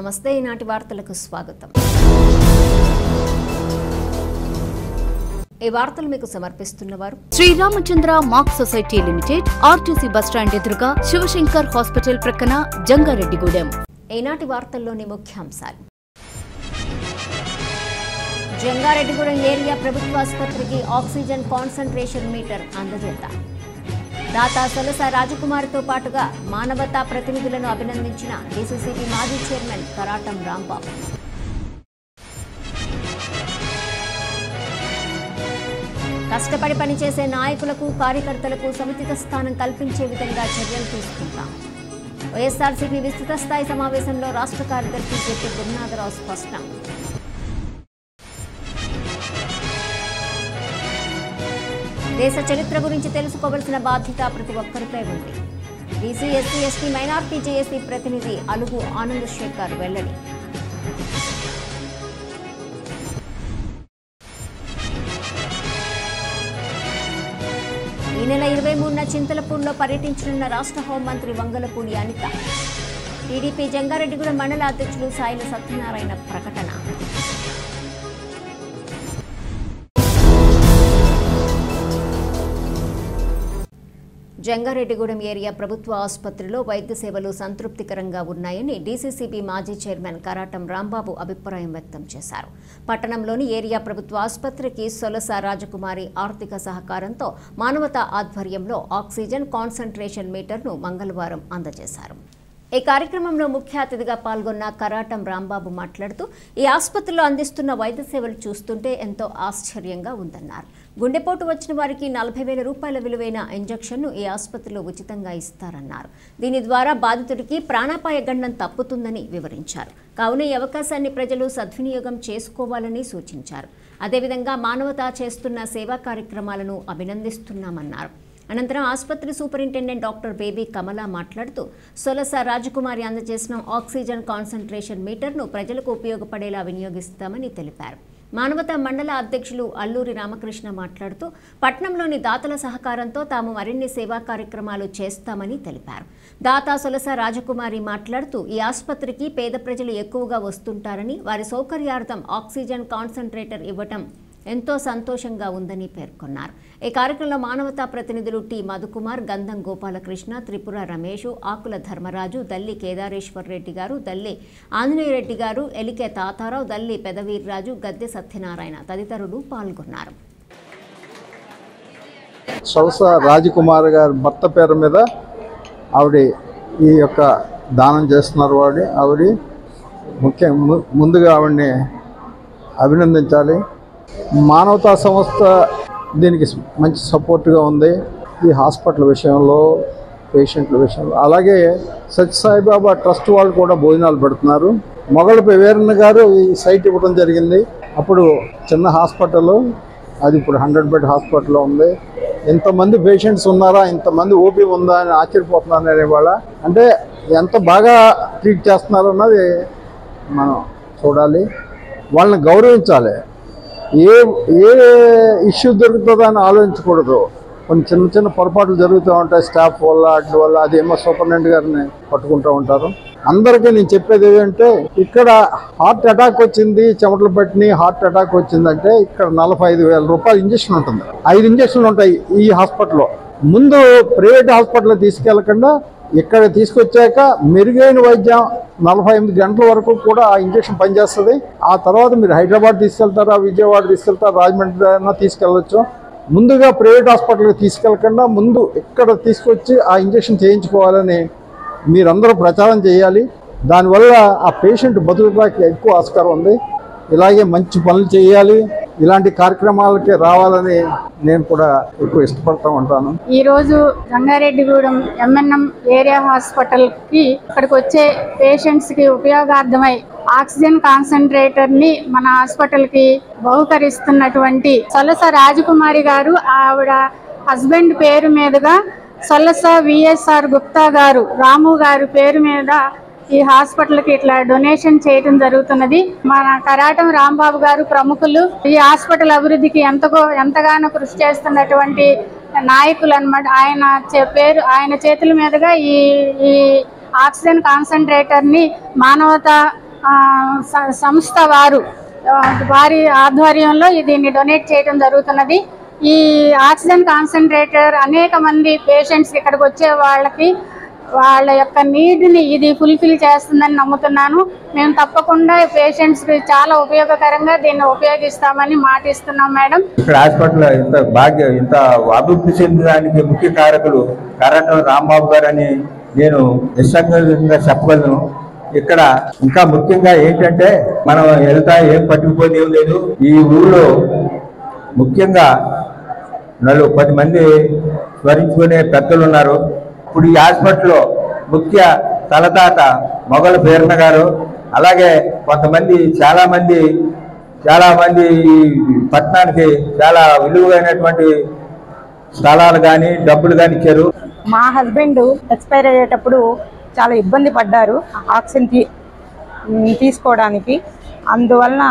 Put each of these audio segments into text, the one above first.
నమస్తే ఈనాటి వార్తలకు స్వాగతం. ఈ వార్తలు మీకు సమర్పిస్తున్నవారు Sriramachandra mark society limited, RTC bus stand ఎదురుగా, శివశంకర్ హాస్పిటల్ ప్రక్కన, జంగారెడ్డిగూడెం. ఈనాటి వార్తల్లోని ముఖ్యాంశాలు. జంగారెడ్డిగూడెం ఏరియా ప్రభుత్వ ఆసుపత్రికి ఆక్సిజన్ కాన్సంట్రేషన్ మీటర్ అందజేత. దాతా సొలస రాజకుమారితో పాటుగా మానవతా ప్రతినిధులను అభినందించిన డీసీసీబీ మాజీ చైర్మన్ కరాటం రాంబాబు. కష్టపడి పనిచేసే నాయకులకు, కార్యకర్తలకు సముచిత స్థానం కల్పించే విధంగా చర్యలు తీసుకుంటాం. వైఎస్ఆర్సీపీ విస్తృత స్థాయి సమావేశంలో రాష్ట్ర కార్యదర్శి జెపి గురునాథరావు స్పష్టం. దేశ చరిత్ర గురించి తెలుసుకోవాల్సిన బాధ్యత ప్రతి ఒక్కరిపై ఉంది. BC, SC, ST, minority JAC ప్రతినిధి అలుగు ఆనంద్ శేఖర్ వెల్లడి. ఈ నెల 23న చింతలపూడిలో పర్యటించనున్న రాష్ట్ర హోంమంత్రి వంగలపూడి అనిత. టీడీపీ జంగారెడ్డిగూడెం మండల అధ్యక్షులు సాయిల సత్యనారాయణ ప్రకటన. జంగారెడ్డిగూడెం ఏరియా ప్రభుత్వ ఆసుపత్రిలో వైద్య సేవలు సంతృప్తికరంగా ఉన్నాయని డీసీసీబీ మాజీ చైర్మన్ కరాటం రాంబాబు అభిప్రాయం వ్యక్తం చేశారు. పట్టణంలోని ఏరియా ప్రభుత్వ ఆసుపత్రికి సొలస రాజకుమారి ఆర్థిక సహకారంతో మానవతా ఆధ్వర్యంలో ఆక్సిజన్ కాన్సంట్రేషన్ మీటర్ను మంగళవారం అందజేశారు. ఈ కార్యక్రమంలో ముఖ్య అతిథిగా పాల్గొన్న కరాటం రాంబాబు మాట్లాడుతూ, ఈ ఆసుపత్రిలో అందిస్తున్న వైద్య సేవలు చూస్తుంటే ఎంతో ఆశ్చర్యంగా ఉందన్నారు. గుండెపోటు వచ్చిన వారికి 40,000 రూపాయల విలువైన ఇంజెక్షన్ను ఈ ఆసుపత్రిలో ఉచితంగా ఇస్తారన్నారు. దీని ద్వారా బాధితుడికి ప్రాణాపాయ గండం తప్పుతుందని వివరించారు. కావున ఈ అవకాశాన్ని ప్రజలు సద్వినియోగం చేసుకోవాలని సూచించారు. అదేవిధంగా మానవతా చేస్తున్న సేవా కార్యక్రమాలను అభినందిస్తున్నామన్నారు. అనంతరం ఆసుపత్రి సూపరింటెండెంట్ డాక్టర్ బేబీ కమల మాట్లాడుతూ, సొలస రాజకుమారి అందజేసిన ఆక్సిజన్ కాన్సంట్రేషన్ మీటర్ను ప్రజలకు ఉపయోగపడేలా వినియోగిస్తామని తెలిపారు. మానవతా మండల అధ్యక్షులు అల్లూరి రామకృష్ణ మాట్లాడుతూ, పట్నంలోని దాతల సహకారంతో తాము మరిన్ని సేవా కార్యక్రమాలు చేస్తామని తెలిపారు. దాతా సొలస రాజకుమారి మాట్లాడుతూ, ఈ ఆసుపత్రికి పేద ప్రజలు ఎక్కువగా వస్తుంటారని, వారి సౌకర్యార్థం ఆక్సిజన్ కాన్సంట్రేటర్ ఇవ్వటం ఎంతో సంతోషంగా ఉందని పేర్కొన్నారు. ఈ కార్యక్రమంలో మానవతా ప్రతినిధులు టి మధుకుమార్, గంధం గోపాలకృష్ణ, త్రిపుర రమేష్, ఆకుల ధర్మరాజు, దల్లి కేదారేశ్వర్ రెడ్డి గారు, దల్లి ఆంజనేయ రెడ్డి గారు, ఎలికే తాతారావు, దల్లి పెదవీర్రాజు, గద్దె సత్యనారాయణ తదితరులు పాల్గొన్నారు. సొలస రాజకుమారి గారి భర్త పేరు మీద ఆవిడ ఈ యొక్క దానం చేస్తున్నారు. ఆవిడ ముందుగా ఆవిడని అభినందించాలి. మానవతా సంస్థ దీనికి మంచి సపోర్ట్గా ఉంది. ఈ హాస్పిటల్ విషయంలో, పేషెంట్ల విషయంలో. అలాగే సత్యసాయిబాబా ట్రస్ట్ వాళ్ళు కూడా భోజనాలు పెడుతున్నారు. మొగళ్ళపై వీరన్న గారు ఈ సైట్ ఇవ్వడం జరిగింది. అప్పుడు చిన్న హాస్పిటల్, అది ఇప్పుడు 100 బెడ్ హాస్పిటల్లో ఉంది. ఇంతమంది పేషెంట్స్ ఉన్నారా, ఇంతమంది ఓపీ ఉందా అని ఆశ్చర్యపోతున్నారు. అనేవాళ్ళ అంటే ఎంత బాగా ట్రీట్ చేస్తున్నారు అన్నది మనం చూడాలి. వాళ్ళని గౌరవించాలి. ఏ ఇష్యూ దొరుకుతుందో అని ఆలోచించకూడదు. కొన్ని చిన్న చిన్న పొరపాట్లు జరుగుతూ ఉంటాయి స్టాఫ్ వల్ల, వాటి వల్ల. అదేమో సూపరింటెండెంట్ గారిని పట్టుకుంటూ ఉంటారు. అందరికీ నేను చెప్పేది ఏంటంటే, ఇక్కడ హార్ట్ అటాక్ వచ్చింది, చెమటలు పట్టిన హార్ట్ అటాక్ వచ్చిందంటే ఇక్కడ 45,000 రూపాయలు ఇంజక్షన్ ఉంటుంది. 5 ఇంజక్షన్లు ఉంటాయి ఈ హాస్పిటల్లో. ముందు ప్రైవేట్ హాస్పిటల్లో తీసుకెళ్లకుండా ఇక్కడ తీసుకొచ్చాక మెరుగైన వైద్యం 48 గంటల వరకు కూడా ఆ ఇంజక్షన్ పనిచేస్తుంది. ఆ తర్వాత మీరు హైదరాబాద్ తీసుకెళ్తారా, విజయవాడ తీసుకెళ్తారా, రాజమండ్రి అయినా తీసుకెళ్ళవచ్చు. ముందుగా ప్రైవేట్ హాస్పిటల్కి తీసుకెళ్లకుండా ముందు ఇక్కడ తీసుకొచ్చి ఆ ఇంజక్షన్ చేయించుకోవాలని మీరందరూ ప్రచారం చేయాలి. దానివల్ల ఆ పేషెంట్ బతుకుతాకి ఎక్కువ ఆస్కారం ఉంది. ఇలాగే మంచి పనులు చేయాలి. ఇలాంటి కార్యక్రమాలకి రావాలని నేను కూడా ఎక్కువ ఇష్టపడతా ఉంటాను. ఈరోజు జంగారెడ్డిగూడెం ఎంఎన్ఎం ఏరియా హాస్పిటల్కి ఇక్కడికి వచ్చే పేషెంట్స్కి ఉపయోగార్థమై ఆక్సిజన్ కాన్సంట్రేటర్ని మన హాస్పిటల్కి బహుకరిస్తున్నటువంటి సొలస రాజకుమారి గారు, ఆవిడ హస్బెండ్ పేరు మీదుగా సొలస విఎస్ఆర్ గుప్తా గారు, రాము గారు పేరు మీద ఈ హాస్పిటల్కి ఇట్లా డొనేషన్ చేయడం జరుగుతున్నది. మన కరాటం రాంబాబు గారు ప్రముఖులు, ఈ హాస్పిటల్ అభివృద్ధికి ఎంతగానో కృషి చేస్తున్నటువంటి నాయకులు అన్నమాట. ఆయన చేతుల మీదుగా ఈ ఆక్సిజన్ కాన్సంట్రేటర్ ని మానవతా సంస్థ వారి ఆధ్వర్యంలో దీన్ని డొనేట్ చేయడం జరుగుతున్నది. ఈ ఆక్సిజన్ కాన్సన్ట్రేటర్ అనేక మంది పేషెంట్స్ ఇక్కడికి వచ్చే వాళ్ళ యొక్క నీడ్ని ఇది ఫుల్ఫిల్ చేస్తుందని నమ్ముతున్నాను. మేము తప్పకుండా పేషెంట్స్కి చాలా ఉపయోగకరంగా దీన్ని ఉపయోగిస్తామని మాటిస్తున్నాం మేడం. ఇక్కడ హాస్పిటల్ ఇంత అభివృద్ధి చెందడానికి ముఖ్య కారకులు కరాటం రాంబాబు గారు అని నేను నిస్సందేహంగా చెప్పగలను. ఇక్కడ ఇంకా ముఖ్యంగా ఏంటంటే మనం వెళ్తా ఏం పట్టుకుపోతే ఏం లేదు. ఈ ఊళ్ళో ముఖ్యంగా 10 మంది స్మరించుకునే పెద్దలు ఉన్నారు. ఇప్పుడు ఈ హాస్పిటల్లో ముఖ్య తలతాత మొగల పేర్న గారు, అలాగే కొంతమంది చాలా మంది ఈ పట్టణానికి చాలా విలువైనటువంటి స్థలాలు కానీ డబ్బులు కానీ ఇచ్చారు. మా హస్బెండ్ ఎక్స్పైర్ అయ్యేటప్పుడు చాలా ఇబ్బంది పడ్డారు ఆక్సిజన్ తీసుకోవడానికి. అందువలన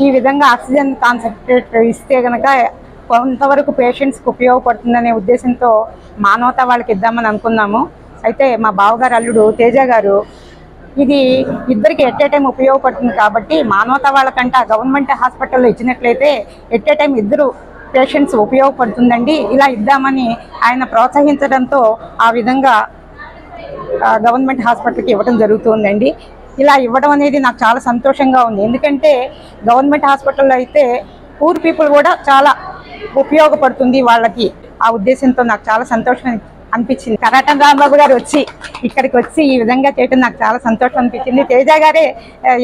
ఈ విధంగా ఆక్సిజన్ కాన్సన్ట్రేటర్ ఇస్తే కనుక కొంతవరకు పేషెంట్స్కి ఉపయోగపడుతుందనే ఉద్దేశంతో మానవత వాళ్ళకి ఇద్దామని అనుకున్నాము. అయితే మా బావగారు అల్లుడు తేజ గారు ఇది ఇద్దరికి ఎట్ ఏ టైం ఉపయోగపడుతుంది కాబట్టి మానవత వాళ్ళకంటే గవర్నమెంట్ హాస్పిటల్లో ఇచ్చినట్లయితే ఎట్ ఏ టైం ఇద్దరు పేషెంట్స్ ఉపయోగపడుతుందండి, ఇలా ఇద్దామని ఆయన ప్రోత్సహించడంతో ఆ విధంగా గవర్నమెంట్ హాస్పిటల్కి ఇవ్వడం జరుగుతుందండి. ఇలా ఇవ్వడం అనేది నాకు చాలా సంతోషంగా ఉంది. ఎందుకంటే గవర్నమెంట్ హాస్పిటల్లో అయితే పూర్ పీపుల్ కూడా చాలా ఉపయోగపడుతుంది వాళ్ళకి. ఆ ఉద్దేశంతో నాకు చాలా సంతోషం అనిపించింది. కరాటం రాంబాబు గారు ఇక్కడికి వచ్చి ఈ విధంగా చేయడం నాకు చాలా సంతోషం అనిపించింది. తేజ గారే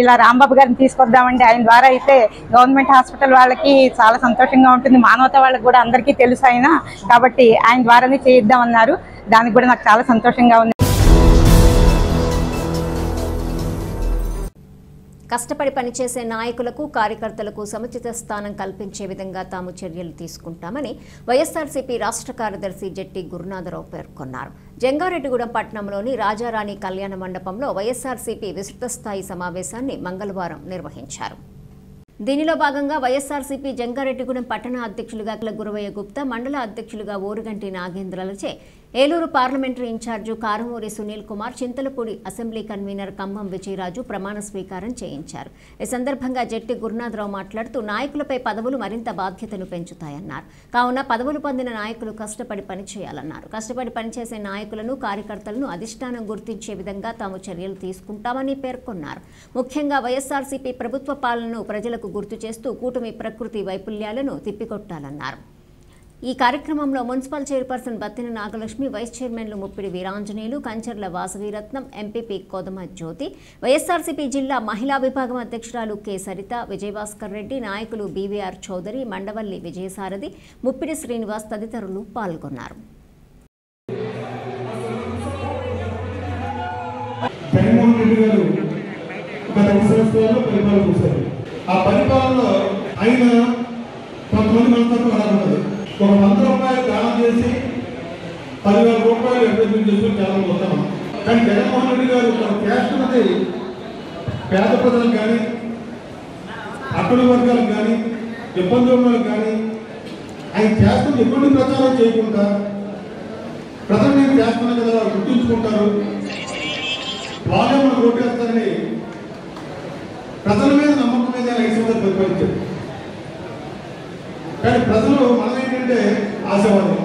ఇలా రాంబాబు గారిని తీసుకొద్దామండి, ఆయన ద్వారా అయితే గవర్నమెంట్ హాస్పిటల్ వాళ్ళకి చాలా సంతోషంగా ఉంటుంది, మానవత వాళ్ళకి కూడా అందరికీ తెలుసు ఆయన, కాబట్టి ఆయన ద్వారానే చేయిద్దామన్నారు. దానికి కూడా నాకు చాలా సంతోషంగా ఉంది. కష్టపడి పనిచేసే నాయకులకు కార్యకర్తలకు సముచిత స్థానం కల్పించే విధంగా తాము చర్యలు తీసుకుంటామని వైఎస్ఆర్సీపీ రాష్ట్ర కార్యదర్శి జెట్టి గురునాథరావు పేర్కొన్నారు. జంగారెడ్డిగూడెం పట్టణంలోని రాజారాణి కళ్యాణ మండపంలో వైఎస్ఆర్సీపీ విస్తృత స్థాయి సమావేశాన్ని మంగళవారం నిర్వహించారు. దీనిలో భాగంగా వైఎస్ఆర్సీపీ జంగారెడ్డిగూడెం పట్టణ అధ్యక్షులుగా గురవయ్య గుప్తా, మండల అధ్యక్షులుగా ఓరుగంటి నాగేంద్రలచే Eluru parliamentary incharge Karumuri Sunil Kumar, Chintalapudi assembly convener Khammam Vijayaraju ప్రమాణ స్వీకారం చేయించారు. ఈ సందర్భంగా జెట్టి గురునాథరావు మాట్లాడుతూ నాయకులపై పదవులు మరింత బాధ్యతను పెంచుతాయన్నారు. కావున పదవులు పొందిన నాయకులు కష్టపడి పనిచేయాలన్నారు. కష్టపడి పనిచేసే నాయకులను కార్యకర్తలను అధిష్టానం గుర్తించే విధంగా తాము చర్యలు తీసుకుంటామని పేర్కొన్నారు. ముఖ్యంగా వైఎస్ఆర్సీపీ ప్రభుత్వ పాలనను ప్రజలకు గుర్తు చేస్తూ కూటమి ప్రకృతి వైఫల్యాలను తిప్పికొట్టాలన్నారు. ఈ కార్యక్రమంలో municipal chairperson Battina Nagalakshmi, vice చైర్మన్లు ముప్పిడి వీరాంజనేయులు, కంచర్ల వాసవీరత్నం, ఎంపీపీ కోదమ జ్యోతి, వైఎస్ఆర్సీపీ జిల్లా మహిళా విభాగం అధ్యక్షురాలు కె సరిత, విజయభాస్కర్ రెడ్డి, నాయకులు బీవీఆర్ చౌదరి, మండవల్లి విజయసారథి, ముప్పిడి శ్రీనివాస్ తదితరులు పాల్గొన్నారు. ఒక 100 రూపాయలు దానం చేసి 10,000 రూపాయలు అడ్వర్టైజ్మెంట్ చేసుకుని చాలా వస్తాం. కానీ జగన్మోహన్ రెడ్డి గారు చేస్తున్నది పేద ప్రజలకు కానీ, అట్టడుగు వర్గాలకు కానీ, ఇబ్బంది వర్గాలకు కానీ ఆయన చేస్తున్న ఎటువంటి ప్రచారం చేయకుండా ప్రజలు నేను చేస్తున్నా కదా వాళ్ళు గుర్తుంచుకుంటారు, వాళ్ళే మనం ఓటేస్తారని ప్రజల మీద నమ్మకం మీద 5 సంవత్సరాలు పరిపాలించారు. కానీ ప్రజలు మనం ఏంటంటే ఆశవాదం,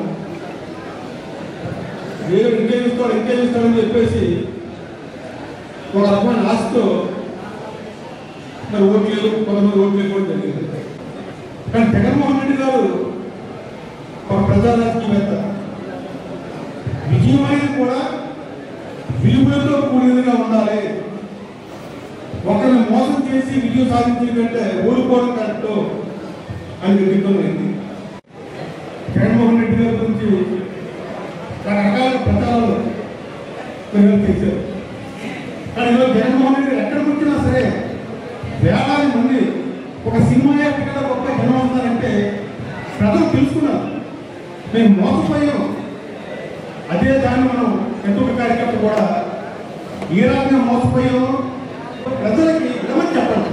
వీళ్ళు ఇంకేమిస్తాడని చెప్పేసి ఒక రకమైన ఆశతో మరి ఓట్లేదు, కొంతమంది ఓట్లేదు కూడా జరిగింది. కానీ జగన్మోహన్ రెడ్డి గారు ఒక ప్రజారాజకీయవేత్త, విజయం అనేది కూడా విలువలతో కూడినదిగా ఉండాలి. ఒకరిని మోసం చేసి విజయం సాధించే కంటే ఓడిపోవడం కరెక్ట్ అని నిర్ణయింది. జగన్మోహన్ రెడ్డి గారి గురించి రకరకాల ప్రచారాలు చేశారు. కానీ ఈరోజు జగన్మోహన్ రెడ్డి గారు ఎక్కడికి వచ్చినా సరే వేలాది మంది ఒక సినిమా ఎక్కడ గొప్ప జనం వస్తారంటే ప్రజలు తెలుసుకున్నారు మేము మోసపోయాం. అదే దాన్ని మనం ఎంతో కార్యకర్త కూడా ఈ రకంగా మోసపోయాం ప్రజలకి విడమని చెప్పండి.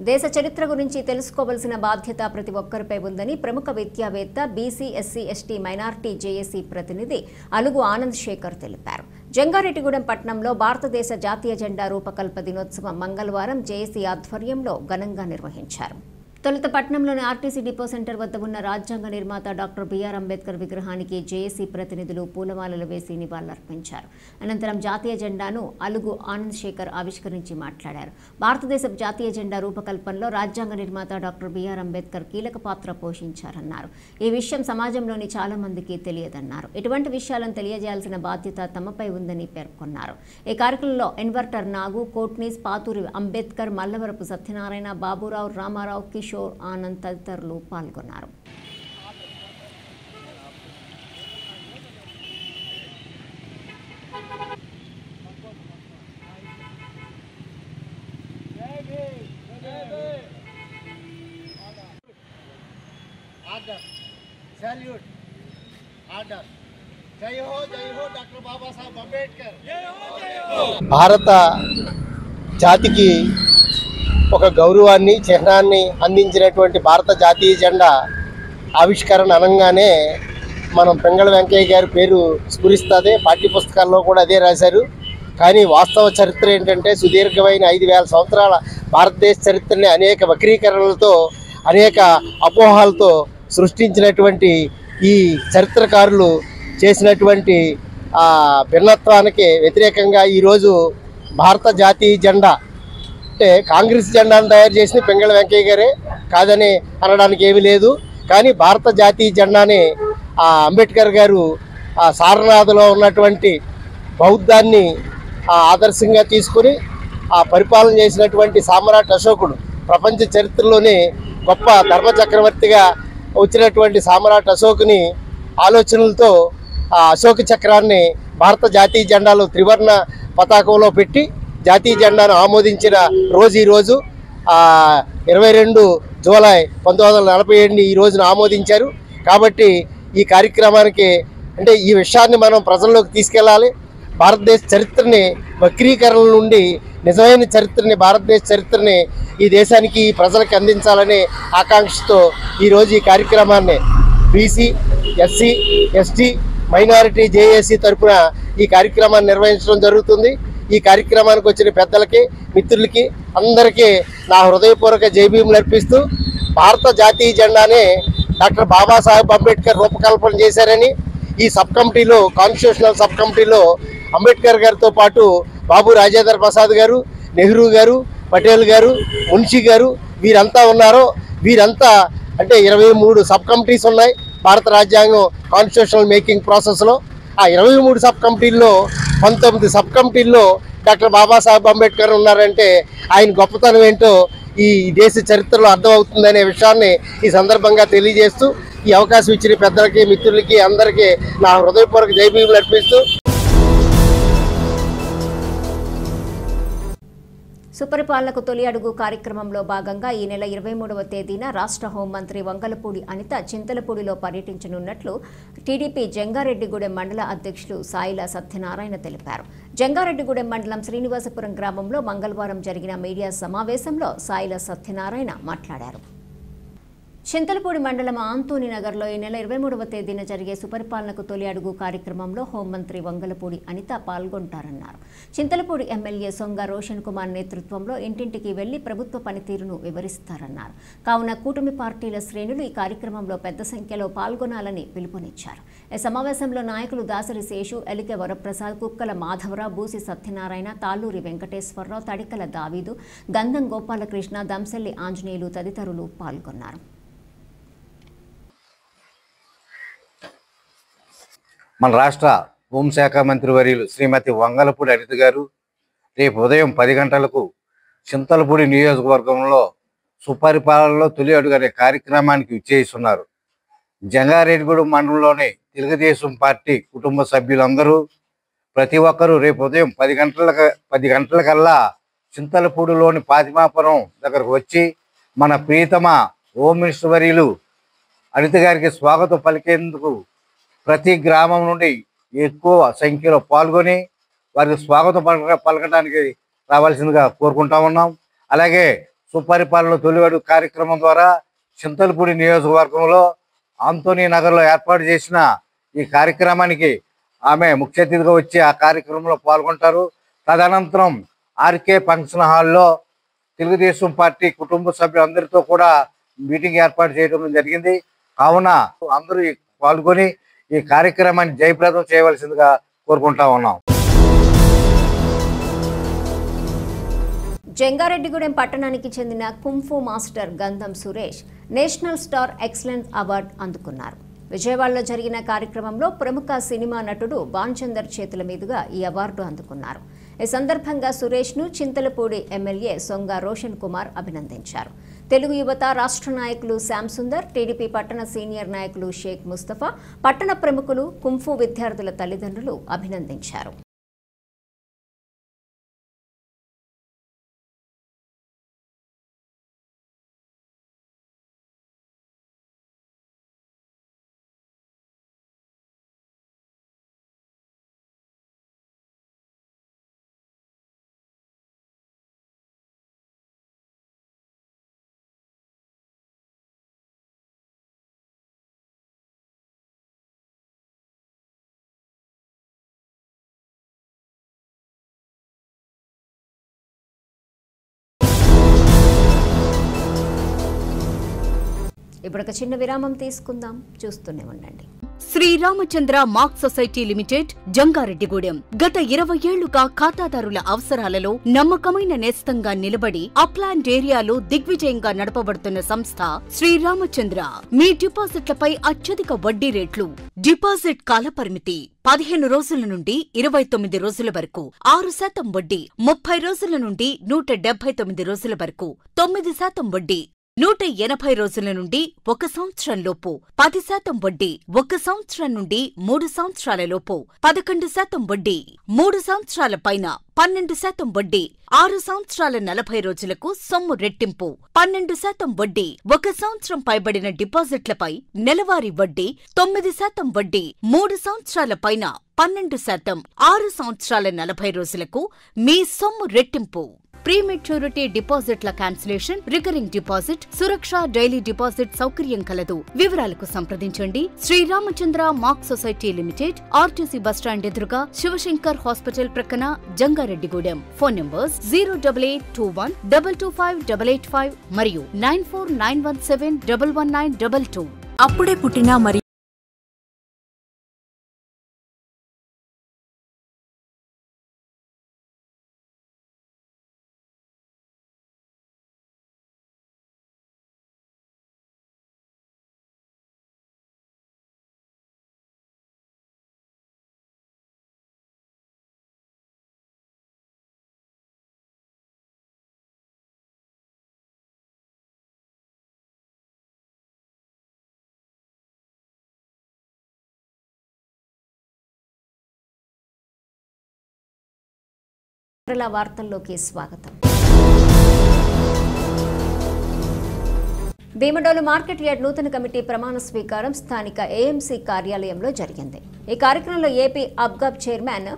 దేశ చరిత్ర గురించి తెలుసుకోవాల్సిన బాధ్యత ప్రతి ఒక్కరిపై ఉందని ప్రముఖ విద్యావేత్త BC SC ST minority JAC ప్రతినిధి అలుగు ఆనంద్ శేఖర్ తెలిపారు. జంగారెడ్డిగూడెం పట్టణంలో భారతదేశ జాతీయ జెండా రూపకల్ప దినోత్సవం మంగళవారం జేఏసీ ఆధ్వర్యంలో ఘనంగా నిర్వహించారు. తొలుత పట్టణంలోని ఆర్టీసీ డిపో సెంటర్ వద్ద ఉన్న రాజ్యాంగ నిర్మాత డాక్టర్ బిఆర్ అంబేద్కర్ విగ్రహానికి జేఏసీ ప్రతినిధులు పూలమాలలు వేసి నివాళులర్పించారు. అనంతరం జాతీయ జెండాను అలుగు ఆనంద్ శేఖర్ ఆవిష్కరించి మాట్లాడారు. భారతదేశ జాతీయ జెండా రూపకల్పనలో రాజ్యాంగ నిర్మాత డాక్టర్ బిఆర్ అంబేద్కర్ కీలక పాత్ర పోషించారన్నారు. ఈ విషయం సమాజంలోని చాలా మందికి తెలియదన్నారు. ఇటువంటి విషయాలను తెలియజేయాల్సిన బాధ్యత తమపై ఉందని పేర్కొన్నారు. ఈ కార్యక్రమంలో ఇన్వర్టర్ నాగు, కోట్నీస్, పాతూరి అంబేద్కర్, మల్లవరపు సత్యనారాయణ, బాబురావు, రామారావు, కిషోర్, ఆనంద్ తదితరులు పాల్గొన్నారు. భారత జాతికి ఒక గౌరవాన్ని, చిహ్నాన్ని అందించినటువంటి భారత జాతీయ జెండా ఆవిష్కరణ అనగానే మనం పింగళ వెంకయ్య గారి పేరు స్ఫురిస్తుంది. పాఠ్యపుస్తకాల్లో కూడా అదే రాశారు. కానీ వాస్తవ చరిత్ర ఏంటంటే సుదీర్ఘమైన 5,000 సంవత్సరాల భారతదేశ చరిత్రని అనేక వక్రీకరణలతో, అనేక అపోహలతో సృష్టించినటువంటి ఈ చరిత్రకారులు చేసినటువంటి భిన్నత్వానికి వ్యతిరేకంగా ఈరోజు భారత జాతీయ జెండా అంటే కాంగ్రెస్ జెండాను తయారు చేసిన పింగళ వెంకయ్య గారే, కాదని అనడానికి ఏమీ లేదు. కానీ భారత జాతీయ జెండాని అంబేద్కర్ గారు సారనాథలో ఉన్నటువంటి బౌద్ధాన్ని ఆదర్శంగా తీసుకుని పరిపాలన చేసినటువంటి సామ్రాట్ అశోకుడు, ప్రపంచ చరిత్రలోనే గొప్ప ధర్మ చక్రవర్తిగా వచ్చినటువంటి సామ్రాట్ అశోకుని ఆలోచనలతో అశోక చక్రాన్ని భారత జాతీయ జెండాలో త్రివర్ణ పతాకంలో పెట్టి జాతీయ జెండాను ఆమోదించిన రోజు ఈరోజు 22 జూలై 1947 ఈ రోజున ఆమోదించారు. కాబట్టి ఈ కార్యక్రమానికి అంటే ఈ విషయాన్ని మనం ప్రజల్లోకి తీసుకెళ్ళాలి. భారతదేశ చరిత్రని వక్రీకరణల నుండి నిజమైన చరిత్రని, భారతదేశ చరిత్రని ఈ దేశానికి, ఈ ప్రజలకు అందించాలనే ఆకాంక్షతో ఈరోజు ఈ కార్యక్రమాన్ని BC, SC, ST, minority JAC తరఫున ఈ కార్యక్రమాన్ని నిర్వహించడం జరుగుతుంది. ఈ కార్యక్రమానికి వచ్చిన పెద్దలకి, మిత్రులకి అందరికీ నా హృదయపూర్వక జైభీములు అర్పిస్తూ, భారత జాతీయ జెండానే డాక్టర్ బాబాసాహెబ్ అంబేద్కర్ రూపకల్పన చేశారని ఈ సబ్ కమిటీలో, కాన్స్టిట్యూషనల్ సబ్ కమిటీలో అంబేద్కర్ గారితో పాటు బాబు రాజేంద్ర ప్రసాద్ గారు, నెహ్రూ గారు, పటేల్ గారు, మున్షి గారు వీరంతా ఉన్నారో, వీరంతా అంటే 23 సబ్ కమిటీస్ ఉన్నాయి భారత రాజ్యాంగం కాన్స్టిట్యూషనల్ మేకింగ్ ప్రాసెస్లో. ఆ 23 సబ్ కమిటీల్లో 19 సబ్ కమిటీల్లో డాక్టర్ బాబాసాహెబ్ అంబేద్కర్ ఉన్నారంటే ఆయన గొప్పతనం ఏంటో ఈ దేశ చరిత్రలో అర్థమవుతుందనే విషయాన్ని ఈ సందర్భంగా తెలియజేస్తూ, ఈ అవకాశం ఇచ్చిన పెద్దలకి, మిత్రులకి అందరికీ నా హృదయపూర్వక జైభీములు అర్పిస్తూ. సుపరిపాలనకు తొలి అడుగు కార్యక్రమంలో భాగంగా ఈ నెల 23వ తేదీన రాష్ట్ర హోంమంత్రి వంగలపూడి అనిత చింతలపూడిలో పర్యటించనున్నట్లు టీడీపీ జంగారెడ్డిగూడెం మండల అధ్యక్షులు సాయిల సత్యనారాయణ తెలిపారు. జంగారెడ్డిగూడెం మండలం శ్రీనివాసపురం గ్రామంలో మంగళవారం జరిగిన మీడియా సమావేశంలో సాయిల సత్యనారాయణ మాట్లాడారు. చింతలపూడి మండలం ఆంతోని నగర్లో ఈ నెల 23వ తేదీన జరిగే సుపరిపాలనకు తొలి అడుగు కార్యక్రమంలో హోంమంత్రి వంగలపూడి అనిత పాల్గొంటారన్నారు. చింతలపూడి ఎమ్మెల్యే సొంగ రోషన్ కుమార్ నేతృత్వంలో ఇంటింటికి వెళ్లి ప్రభుత్వ పనితీరును వివరిస్తారన్నారు. కావున కూటమి పార్టీల శ్రేణులు ఈ కార్యక్రమంలో పెద్ద సంఖ్యలో పాల్గొనాలని పిలుపునిచ్చారు. ఈ సమావేశంలో నాయకులు దాసరి శేషు, ఎలికె వరప్రసాద్, కుక్కల మాధవరావు, బూసి సత్యనారాయణ, తాళ్ళూరి వెంకటేశ్వరరావు, తడికల దావీదు, గంధం గోపాలకృష్ణ, దంసెల్లి ఆంజనేయులు తదితరులు పాల్గొన్నారు. మన రాష్ట్ర హోంశాఖ మంత్రివర్యులు శ్రీమతి వంగలపూడి అనిత గారు రేపు ఉదయం 10 గంటలకు చింతలపూడి నియోజకవర్గంలో సుపరిపాలనలో తొలి అడుగు అనే కార్యక్రమానికి విచ్చేస్తున్నారు. జంగారెడ్డిగూడెం మండలంలోని తెలుగుదేశం పార్టీ కుటుంబ సభ్యులందరూ ప్రతి ఒక్కరూ రేపు ఉదయం 10 గంటలకల్లా చింతలపూడిలోని పాతిమాపురం దగ్గరకు వచ్చి మన ప్రియతమ హోమ్ మినిస్టర్ వర్యులు అనిత గారికి స్వాగతం పలికేందుకు ప్రతి గ్రామం నుండి ఎక్కువ సంఖ్యలో పాల్గొని వారికి స్వాగతం పలకడానికి రావాల్సిందిగా కోరుకుంటా ఉన్నాం. అలాగే సుపరిపాలన తొలివడు కార్యక్రమం ద్వారా చింతలపూడి నియోజకవర్గంలో ఆంటోనీ నగర్లో ఏర్పాటు చేసిన ఈ కార్యక్రమానికి ఆమె ముఖ్య అతిథిగా వచ్చి ఆ కార్యక్రమంలో పాల్గొంటారు. తదనంతరం ఆర్కే ఫంక్షన్ హాల్లో తెలుగుదేశం పార్టీ కుటుంబ సభ్యులందరితో కూడా మీటింగ్ ఏర్పాటు చేయడం జరిగింది. కావున అందరూ పాల్గొని ఈ కార్యక్రమాన్ని జయప్రదం చేయవలసిందిగా కోరుకుంటా ఉన్నాం. జంగారెడ్డిగూడెం పట్టణానికి చెందిన కుంఫు మాస్టర్ గంధం Suresh national star excellence award అందుకున్నారు. విజయవాడలో జరిగిన కార్యక్రమంలో ప్రముఖ సినిమా నటుడు బాన్చందర్ చేతుల మీదుగా ఈ అవార్డు అందుకున్నారు. ఈ సందర్భంగా సురేష్ను చింతలపూడి ఎమ్మెల్యే సొంగ రోషన్ కుమార్ అభినందించారు. తెలుగు యువత రాష్ట్ర నాయకులు శ్యామ్ సుందర్, టీడీపీ పట్టణ సీనియర్ నాయకులు షేక్ ముస్తఫా, పట్టణ ప్రముఖులు, కుంఫు విద్యార్థుల తల్లిదండ్రులు అభినందించారు. ఇప్పుడు ఒక చిన్న విరామం తీసుకుందాం, చూస్తూనే ఉండండి. Sriramachandra mark society limited Jangareddygudem గత 20 ఏళ్లుగా ఖాతాదారుల అవసరాలలో నమ్మకమైన నేస్తంగా నిలబడి అప్లాండ్ ఏరియాలో దిగ్విజయంగా నడపబడుతున్న సంస్థ శ్రీరామచంద్ర. మీ డిపాజిట్లపై అత్యధిక వడ్డీ రేట్లు, డిపాజిట్ కాలపరిమితి 15 రోజుల నుండి 29 రోజుల వరకు, 6% వడ్డీ, 30 రోజుల నుండి 179 రోజుల వరకు, 9% వడ్డీ, 180 రోజుల నుండి 1 సంవత్సరం లోపు, 10% వడ్డీ, 1 సంవత్సరం నుండి 3 సంవత్సరాల లోపు, 11% వడ్డీ, 3 సంవత్సరాల పైన 12% వడ్డీ, 6 సంవత్సరాల 40 రోజులకు సొమ్ము రెట్టింపు, 12% వడ్డీ, 1 సంవత్సరం పైబడిన డిపాజిట్లపై నెలవారీ వడ్డీ, 9% వడ్డీ, 3 సంవత్సరాల పైన 12%, 6 సంవత్సరాల 40 రోజులకు మీ సొమ్ము రెట్టింపు. ప్రీమెచ్యూరిటీ డిపాజిట్ల cancellation, recurring deposit, Suraksha daily deposit సౌకర్యం కలదు. వివరాలకు సంప్రదించండి. Sriramachandra mark society limited, RTC bus stand ఎదురుగా, శివశంకర్ హాస్పిటల్ ప్రక్కన, జంగారెడ్డిగూడెం. ఫోన్ నంబర్స్ 08821225885 మరియు 9491711922. అప్పుడే పుట్టిన మరి వార్తల్లోకి స్వాగతం. భీమడోలు మార్కెట్ యార్డ్ నూతన కమిటీ ప్రమాణ స్వీకారం స్థానిక ఏఎంసీ కార్యాలయంలో జరిగింది. ఈ కార్యక్రమంలో ఏపీ అబ్గాబ్ chairman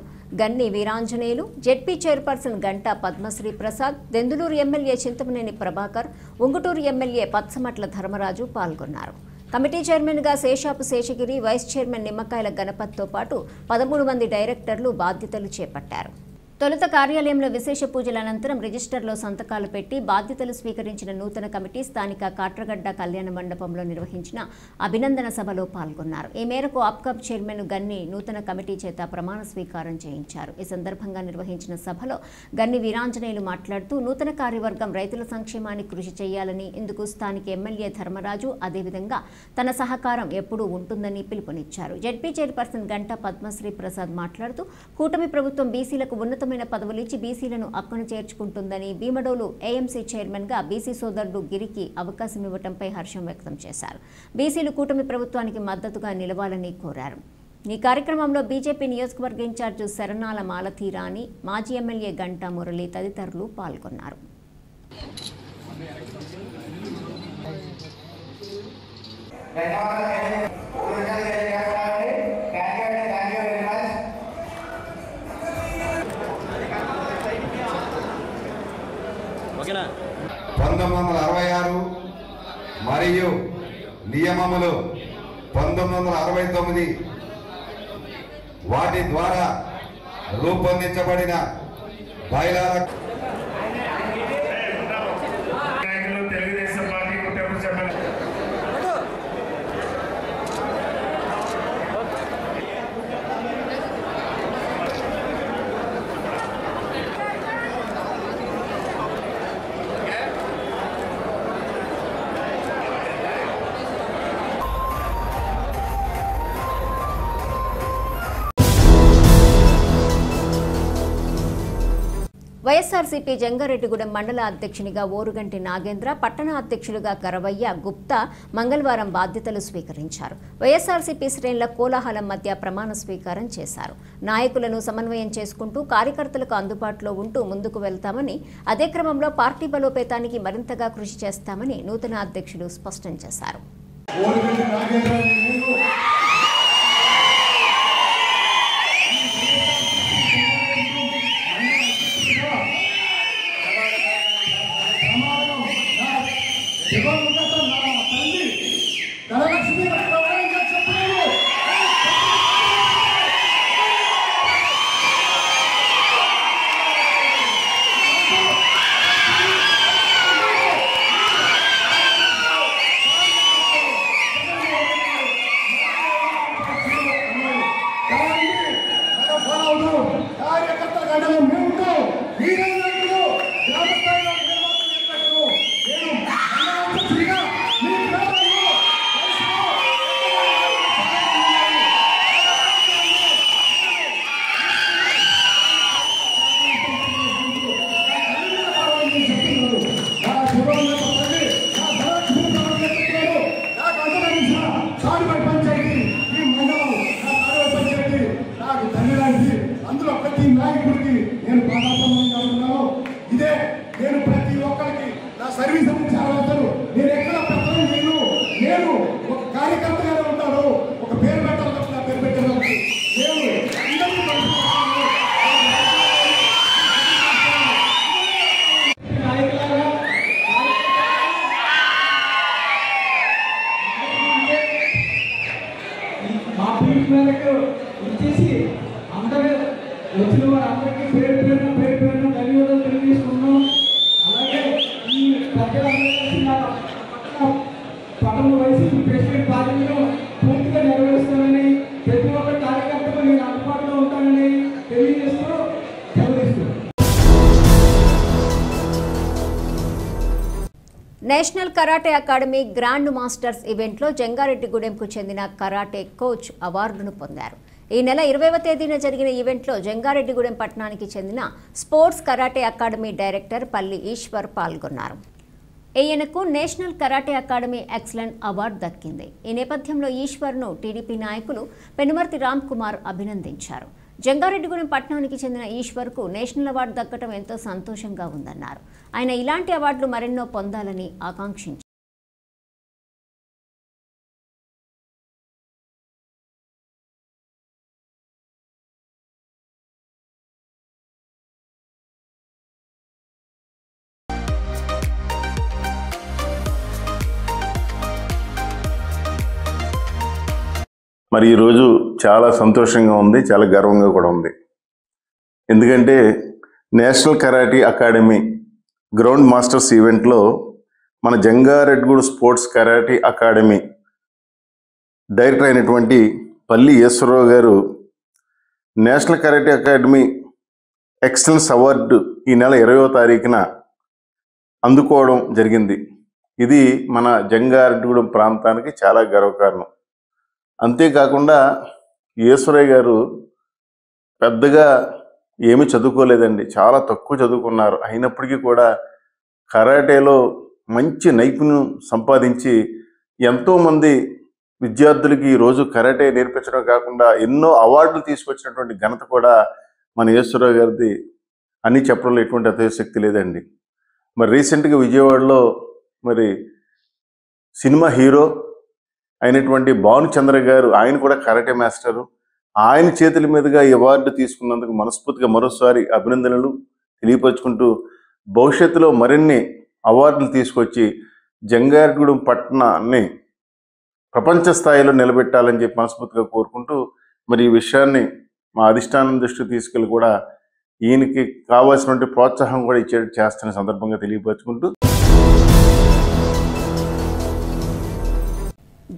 Ganni Veeranjaneyulu, ZP chairperson Ganta Padmasri Prasad, Denduluru MLA Chintamaneni Prabhakar, Ungutur MLA Patsamatla Dharmaraju పాల్గొన్నారు. కమిటీ చైర్మన్గా శేషాపు శేషగిరి, వైస్ చైర్మన్ నిమ్మకాయల గణపతితో పాటు 13 మంది డైరెక్టర్లు బాధ్యతలు చేపట్టారు. తొలుత కార్యాలయంలో విశేష పూజల అనంతరం రిజిస్టర్లో సంతకాలు పెట్టి బాధ్యతలు స్వీకరించిన నూతన కమిటీ స్థానిక కాట్రగడ్డ కళ్యాణ మండపంలో నిర్వహించిన అభినందన సభలో పాల్గొన్నారు. ఈ మేరకు అప్కాబ్ చైర్మన్ గన్ని నూతన కమిటీ చేత ప్రమాణ స్వీకారం చేయించారు. ఈ సందర్భంగా నిర్వహించిన సభలో గన్ని వీరాంజనేయులు మాట్లాడుతూ నూతన కార్యవర్గం రైతుల సంక్షేమానికి కృషి చేయాలని, ఇందుకు స్థానిక ఎమ్మెల్యే ధర్మరాజు అదేవిధంగా తన సహకారం ఎప్పుడూ ఉంటుందని పిలుపునిచ్చారు. జెడ్పీ చైర్పర్సన్ గంటా పద్మశ్రీ ప్రసాద్ మాట్లాడుతూ కూటమి ప్రభుత్వం బీసీలకు ఉన్నత పదవులు ఇచ్చి బీసీలను అక్కున చేర్చుకుంటుందని, భీమడోలు ఏఎంసీ చైర్మన్ గా బీసీ సోదరుడు గిరికి అవకాశం ఇవ్వడంపై హర్షం వ్యక్తం చేశారు. బీసీలు కూటమి ప్రభుత్వానికి మద్దతుగా నిలవాలని కోరారు. ఈ కార్యక్రమంలో బీజేపీ నియోజకవర్గ ఇన్ఛార్జ్ శరణాల మాలతీరాణి, మాజీ ఎమ్మెల్యే గంటా మురళి తదితరులు పాల్గొన్నారు. నియమములు 1969 వాటి ద్వారా రూపొందించబడిన బైలాల వైఎస్ఆర్సీపీ జంగారెడ్డిగూడెం మండల అధ్యక్షునిగా ఓరుగంటి నాగేంద్ర, పట్టణ అధ్యక్షులుగా కరవయ్య గుప్తా మంగళవారం బాధ్యతలు స్వీకరించారు. వైఎస్ఆర్సీపీ శ్రేణుల కోలాహలం మధ్య ప్రమాణ స్వీకారం చేశారు. నాయకులను సమన్వయం చేసుకుంటూ కార్యకర్తలకు అందుబాటులో ఉంటూ ముందుకు వెళ్తామని, అదే క్రమంలో పార్టీ బలోపేతానికి మరింతగా కృషి చేస్తామని నూతన అధ్యక్షులు స్పష్టం చేశారు. National karate academy grand masters ఈవెంట్లో జంగారెడ్డిగూడెంకు చెందిన కరాటే కోచ్ అవార్డును పొందారు. ఈ నెల 20వ తేదీన జరిగిన ఈవెంట్లో జంగారెడ్డిగూడెం పట్టణానికి చెందిన స్పోర్ట్స్ కరాటే అకాడమీ డైరెక్టర్ పల్లి ఈశ్వర్ పాల్గొన్నారు. ఈయనకు national karate academy excellent award దక్కింది. ఈ నేపథ్యంలో ఈశ్వర్ను టీడీపీ నాయకులు పెనుమర్తి రామ్ కుమార్ అభినందించారు. జంగారెడ్డిగూడెం పట్టణానికి చెందిన ఈశ్వర్కు నేషనల్ అవార్డు దక్కడం ఎంతో సంతోషంగా ఉందన్నారు. ఆయన ఇలాంటి అవార్డులు మరెన్నో పొందాలని ఆకాంక్షించారు. మరి ఈరోజు చాలా సంతోషంగా ఉంది, చాలా గర్వంగా కూడా ఉంది. ఎందుకంటే national karate academy ground masters ఈవెంట్లో మన Jangareddygudem sports karate academy director అయినటువంటి పల్లి ఈశ్వరరావు గారు national karate academy excellence award ఈ నెల 20వ తారీఖున అందుకోవడం జరిగింది. ఇది మన జంగారెడ్డిగూడెం ప్రాంతానికి చాలా గర్వకారణం. అంతేకాకుండా ఈశ్వరయ్య గారు పెద్దగా ఏమీ చదువుకోలేదండి, చాలా తక్కువ చదువుకున్నారు. అయినప్పటికీ కూడా కరాటేలో మంచి నైపుణ్యం సంపాదించి ఎంతోమంది విద్యార్థులకి ఈరోజు కరాటే నేర్పించడం కాకుండా ఎన్నో అవార్డులు తీసుకొచ్చినటువంటి ఘనత కూడా మన ఈశ్వరరావు గారిది అని చెప్పడంలో ఎటువంటి అతిశక్తి లేదండి. మరి రీసెంట్గా విజయవాడలో మరి సినిమా హీరో అయినటువంటి భానుచంద్ర గారు, ఆయన కూడా కరాటే మాస్టరు, ఆయన చేతుల మీదుగా ఈ అవార్డు తీసుకున్నందుకు మనస్ఫూర్తిగా మరోసారి అభినందనలు తెలియపరుచుకుంటూ భవిష్యత్తులో మరిన్ని అవార్డులు తీసుకొచ్చి జంగారెడ్డిగూడెం పట్టణాన్ని ప్రపంచ స్థాయిలో నిలబెట్టాలని చెప్పి మనస్ఫూర్తిగా కోరుకుంటూ మరి ఈ విషయాన్ని మా అధిష్టానం దృష్టికి తీసుకెళ్ళి కూడా ఈయనకి కావాల్సినటువంటి ప్రోత్సాహం కూడా ఇచ్చేట్టు చేస్తున్న సందర్భంగా తెలియపరుచుకుంటూ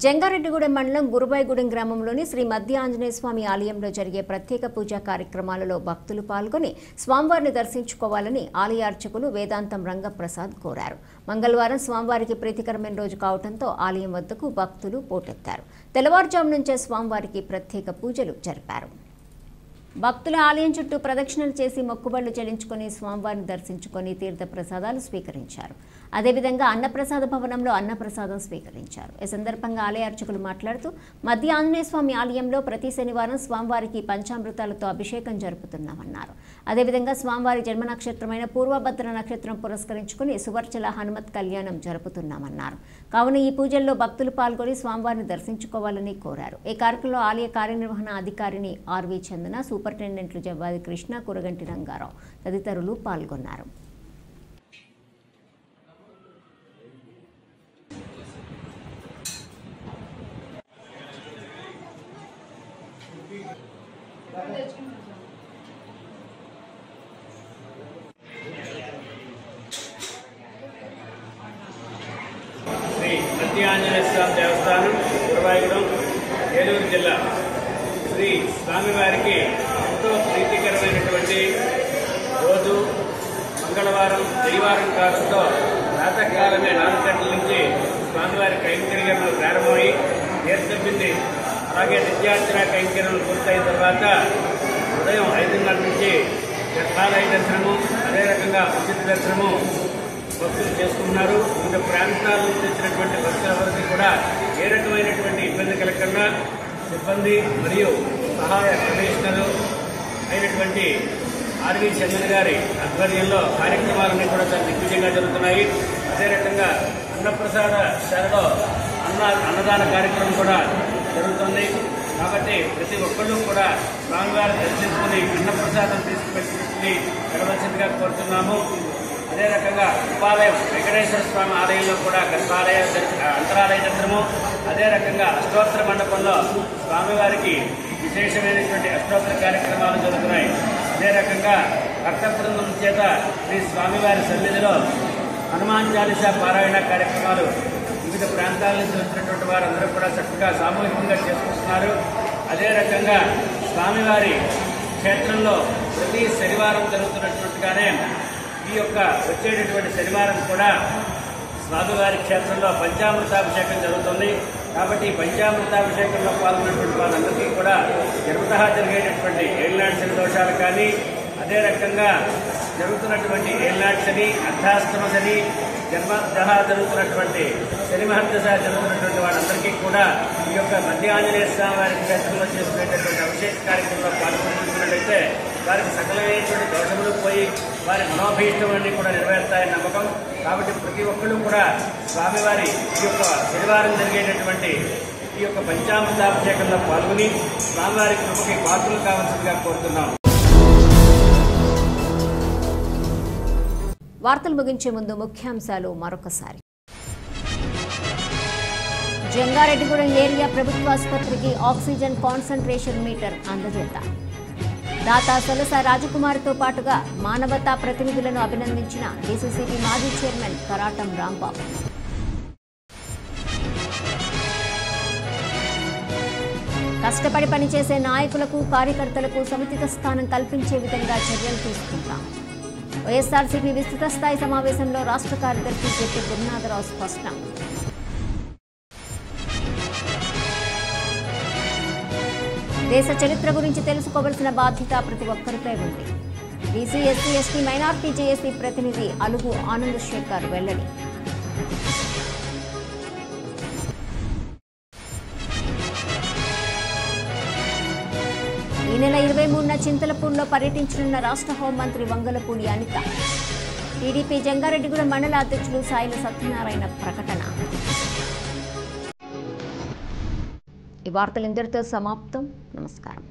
జంగారెడ్డిగూడెం మండలం గురుబాయిగూడెం గ్రామంలోని శ్రీ మధ్య ఆంజనేయ స్వామి ఆలయంలో జరిగే ప్రత్యేక పూజా కార్యక్రమాలలో భక్తులు పాల్గొని స్వామివారిని దర్శించుకోవాలని ఆలయ అర్చకులు వేదాంతం రంగప్రసాద్ కోరారు. మంగళవారం స్వామివారికి ప్రీతికరమైన రోజు కావడంతో ఆలయం వద్దకు భక్తులు పోటెత్తారు. తెల్లవారుజాము నుంచే స్వామివారికి ప్రత్యేక పూజలు జరిపారు. భక్తుల ఆలయం చుట్టూ ప్రదక్షిణలు చేసి మొక్కుబళ్లు చెల్లించుకుని స్వామివారిని దర్శించుకుని తీర్థ ప్రసాదాలు స్వీకరించారు. అదేవిధంగా అన్నప్రసాద భవనంలో అన్నప్రసాదం స్వీకరించారు. ఈ సందర్భంగా ఆలయ అర్చకులు మాట్లాడుతూ మధ్య ఆంజనేయ స్వామి ఆలయంలో ప్రతి శనివారం స్వామివారికి పంచామృతాలతో అభిషేకం జరుపుతున్నామన్నారు. అదేవిధంగా స్వామివారి జన్మ నక్షత్రమైన పూర్వభద్ర నక్షత్రం పురస్కరించుకుని సువర్చల హనుమత్ కళ్యాణం జరుపుతున్నామన్నారు. కావున ఈ పూజల్లో భక్తులు పాల్గొని స్వామివారిని దర్శించుకోవాలని కోరారు. ఈ కార్యక్రమంలో ఆలయ కార్యనిర్వహణ అధికారిని ఆర్వి చందన, సూపరింటెండెంట్లు జవ్వాది కృష్ణ, కురగంటి రంగారావు తదితరులు పాల్గొన్నారు. శ్రీ మధ్య ఆంజనేయ స్వామి దేవస్థానం గురువాయూరం ఏలూరు జిల్లా శ్రీ స్వామివారికి ఎంతో ప్రీతికరమైనటువంటి రోజు మంగళవారం శనివారం కాలంతో ప్రాతకాలమే 4 గంటల నుంచి స్వామివారి కైంకర్యాలు ప్రారంభమై తీర్థబింది అలాగే నిత్యార్చన కైంకర్యాలు పూర్తయిన తర్వాత ఉదయం 5:30 నుంచి గర్భాలయ దర్శనము, అదే రకంగా ఉచిత దర్శనము భక్తులు చేసుకుంటున్నారు. వివిధ ప్రాంతాల నుంచి వచ్చినటువంటి భక్తులందరికీ కూడా ఏ రకమైనటువంటి ఇబ్బంది కలగకుండా సిబ్బంది మరియు సహాయ కమిషనరు అయినటువంటి ఆర్వి చందన్ గారి ఆధ్వర్యంలో కార్యక్రమాలన్నీ కూడా చాలా దిగ్విజయంగా జరుగుతున్నాయి. అదే రకంగా అన్నప్రసాద శాలలో అన్నదాన కార్యక్రమం కూడా జరుగుతుంది. కాబట్టి ప్రతి ఒక్కళ్ళు కూడా స్వామివారి దర్శించుకుని అన్నప్రసాదం తీసుకుని వెళ్ళవలసిందిగా కోరుతున్నాము. అదే రకంగా ఉపాలయం వెంకటేశ్వర స్వామి ఆలయంలో కూడా గర్భాలయ అంతరాలయ దర్శనము, అదే రకంగా అష్టోత్తర మండపంలో స్వామివారికి విశేషమైనటువంటి అష్టోత్తర కార్యక్రమాలు జరుగుతున్నాయి. అదే రకంగా భక్త బృందం చేత శ్రీ స్వామివారి సన్నిధిలో హనుమాన్ చాలీసా పారాయణ కార్యక్రమాలు వివిధ ప్రాంతాల నుంచి వచ్చినటువంటి వారందరూ కూడా చక్కగా సామూహికంగా చేసుకుంటున్నారు. అదే రకంగా స్వామివారి క్షేత్రంలో ప్రతి శనివారం జరుగుతున్నట్టుగానే ఈ యొక్క వచ్చేటటువంటి శనివారం కూడా స్వామివారి క్షేత్రంలో పంచామృతాభిషేకం జరుగుతుంది. కాబట్టి పంచామృతాభిషేకంలో పాల్గొన్నటువంటి వాళ్ళందరికీ కూడా జన్మతః జరిగేటటువంటి ఏళ్ళనాటి శని దోషాలు కానీ, అదే రకంగా జరుగుతున్నటువంటి ఏళ్ళనాటి శని, అర్ధాష్టమ శని, జన్మతః జరుగుతున్నటువంటి శని మహర్దశ జరుగుతున్నటువంటి వాళ్ళందరికీ కూడా ఈ యొక్క మధ్య ఆంజనేయ స్వామి వారి క్షేత్రంలో చేసుకునేటటువంటి అభిషేక కార్యక్రమంలో పాల్గొంటున్నట్లయితే వారికి సకలమైనటువంటి దోషములు పోయి వారి మనోభీష్టములన్నీ కూడా నెరవేరుతాయని నమ్మకం. కాబట్టి ప్రతి ఒక్కళ్ళు కూడా స్వామివారి ఈ యొక్క శనివారం జరిగేటటువంటి ఈ యొక్క పంచామృతాభిషేకంలో పాల్గొని స్వామివారి కృపకి పాత్రలు కావాల్సిందిగా కోరుతున్నాం. వార్తలు ముగించే ముందు ముఖ్యాంశాలు మరొకసారి. జంగారెడ్డిగూడెం ఏరియా ప్రభుత్వ ఆసుపత్రికి ఆక్సిజన్ కాన్సంట్రేషన్ మీటర్ అందజేత దాతా సొలస రాజకుమార్తో పాటుగా మానవతా ప్రతినిధులను అభినందించిన డీసీసీబీ మాజీ చైర్మన్ కరాటం రాంబాబు. కష్టపడి పనిచేసే నాయకులకు కార్యకర్తలకు సముచిత స్థానం కల్పించే విధంగా చర్యలు తీసుకుంటాం. వైఎస్ఆర్సీపీ విస్తృత స్థాయి సమావేశంలో రాష్ట్ర కార్యదర్శి జెపి గురునాథరావు స్పష్టం. దేశ చరిత్ర గురించి తెలుసుకోవాల్సిన బాధ్యత ప్రతి ఒక్కరిపై ఉంది. BC, SC, ST, minority JAC ప్రతినిధి అలుగు ఆనంద్ శేఖర్ వెల్లడి. ఈ నెల 23న చింతలపూడిలో పర్యటించనున్న రాష్ట్ర హోంమంత్రి వంగలపూడి అనిత. టీడీపీ జంగారెడ్డిగూడెం మండల అధ్యక్షులు సాయిల సత్యనారాయణ ప్రకటన. ఈ వార్తలు ఇంతటితో సమాప్తం. నమస్కారం.